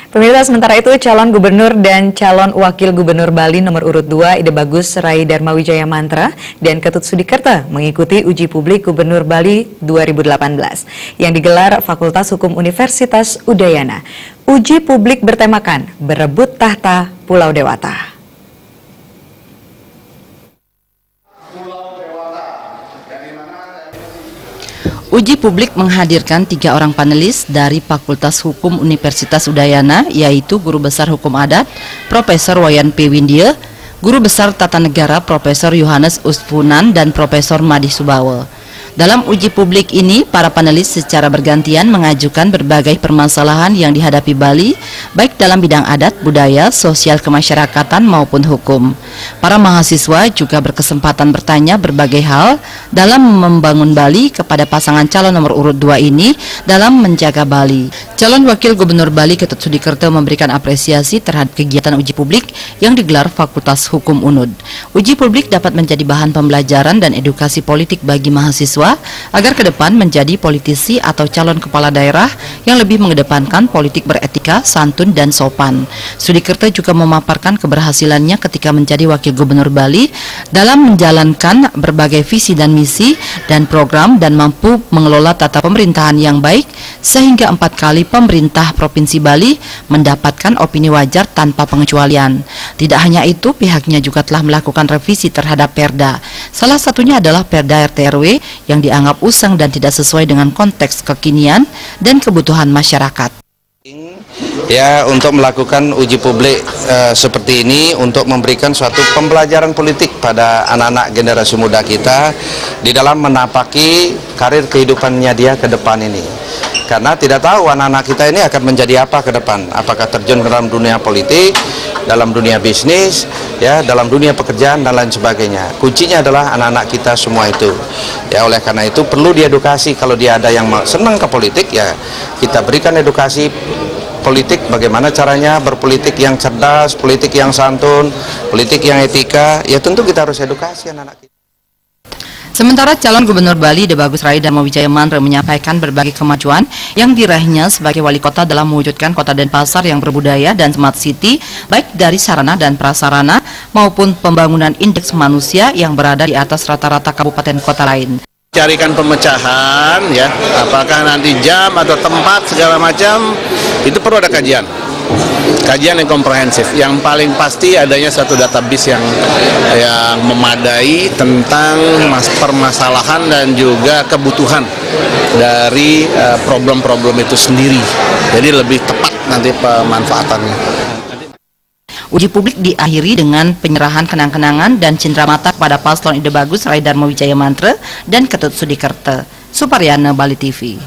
Pemirsa, sementara itu calon gubernur dan calon wakil gubernur Bali nomor urut 2 Ide Bagus Rai Darmawijaya Mantra dan Ketut Sudikerta mengikuti uji publik Gubernur Bali 2018 yang digelar Fakultas Hukum Universitas Udayana. Uji publik bertemakan Berebut Tahta Pulau Dewata. Uji publik menghadirkan 3 orang panelis dari Fakultas Hukum Universitas Udayana, yaitu Guru Besar Hukum Adat, Profesor Wayan P. Windia, Guru Besar Tata Negara Profesor Yohanes Uspunan, dan Profesor Madi Subawa. Dalam uji publik ini, para panelis secara bergantian mengajukan berbagai permasalahan yang dihadapi Bali, baik dalam bidang adat, budaya, sosial kemasyarakatan maupun hukum. Para mahasiswa juga berkesempatan bertanya berbagai hal dalam membangun Bali kepada pasangan calon nomor urut 2 ini dalam menjaga Bali. Calon Wakil Gubernur Bali Ketut Sudikerta memberikan apresiasi terhadap kegiatan uji publik yang digelar Fakultas Hukum UNUD. Uji publik dapat menjadi bahan pembelajaran dan edukasi politik bagi mahasiswa agar ke depan menjadi politisi atau calon kepala daerah yang lebih mengedepankan politik beretika, santun, dan sopan. Sudikerta juga memaparkan keberhasilannya ketika menjadi Wakil Gubernur Bali dalam menjalankan berbagai visi dan misi dan program dan mampu mengelola tata pemerintahan yang baik sehingga 4 kali pemerintah Provinsi Bali mendapatkan opini wajar tanpa pengecualian. Tidak hanya itu, pihaknya juga telah melakukan revisi terhadap Perda. Salah satunya adalah Perda RT/RW yang dianggap usang dan tidak sesuai dengan konteks kekinian dan kebutuhan masyarakat. Ya, untuk melakukan uji publik seperti ini untuk memberikan suatu pembelajaran politik pada anak-anak generasi muda kita di dalam menapaki karir kehidupannya dia ke depan ini. Karena tidak tahu anak-anak kita ini akan menjadi apa ke depan, apakah terjun ke dalam dunia politik, dalam dunia bisnis, ya, dalam dunia pekerjaan dan lain sebagainya. Kuncinya adalah anak-anak kita semua itu. Ya, oleh karena itu perlu diedukasi. Kalau dia ada yang senang ke politik, ya kita berikan edukasi politik, bagaimana caranya berpolitik yang cerdas, politik yang santun, politik yang etika. Ya tentu kita harus edukasi anak-anak kita. Sementara calon Gubernur Bali Ide Bagus Rai Darmawijaya Mantra menyampaikan berbagai kemajuan yang diraihnya sebagai wali kota dalam mewujudkan kota Denpasar yang berbudaya dan smart city, baik dari sarana dan prasarana maupun pembangunan indeks manusia yang berada di atas rata-rata kabupaten kota lain. Carikan pemecahan, ya, apakah nanti jam atau tempat segala macam, itu perlu ada kajian yang komprehensif. Yang paling pasti adanya satu database yang memadai tentang permasalahan dan juga kebutuhan dari problem-problem itu sendiri. Jadi lebih tepat nanti pemanfaatannya. Uji publik diakhiri dengan penyerahan kenang-kenangan dan cindramata kepada paslon Ide Bagus Rai Darmawijaya Mantra dan Ketut Sudikerta. Suparyana, Bali TV.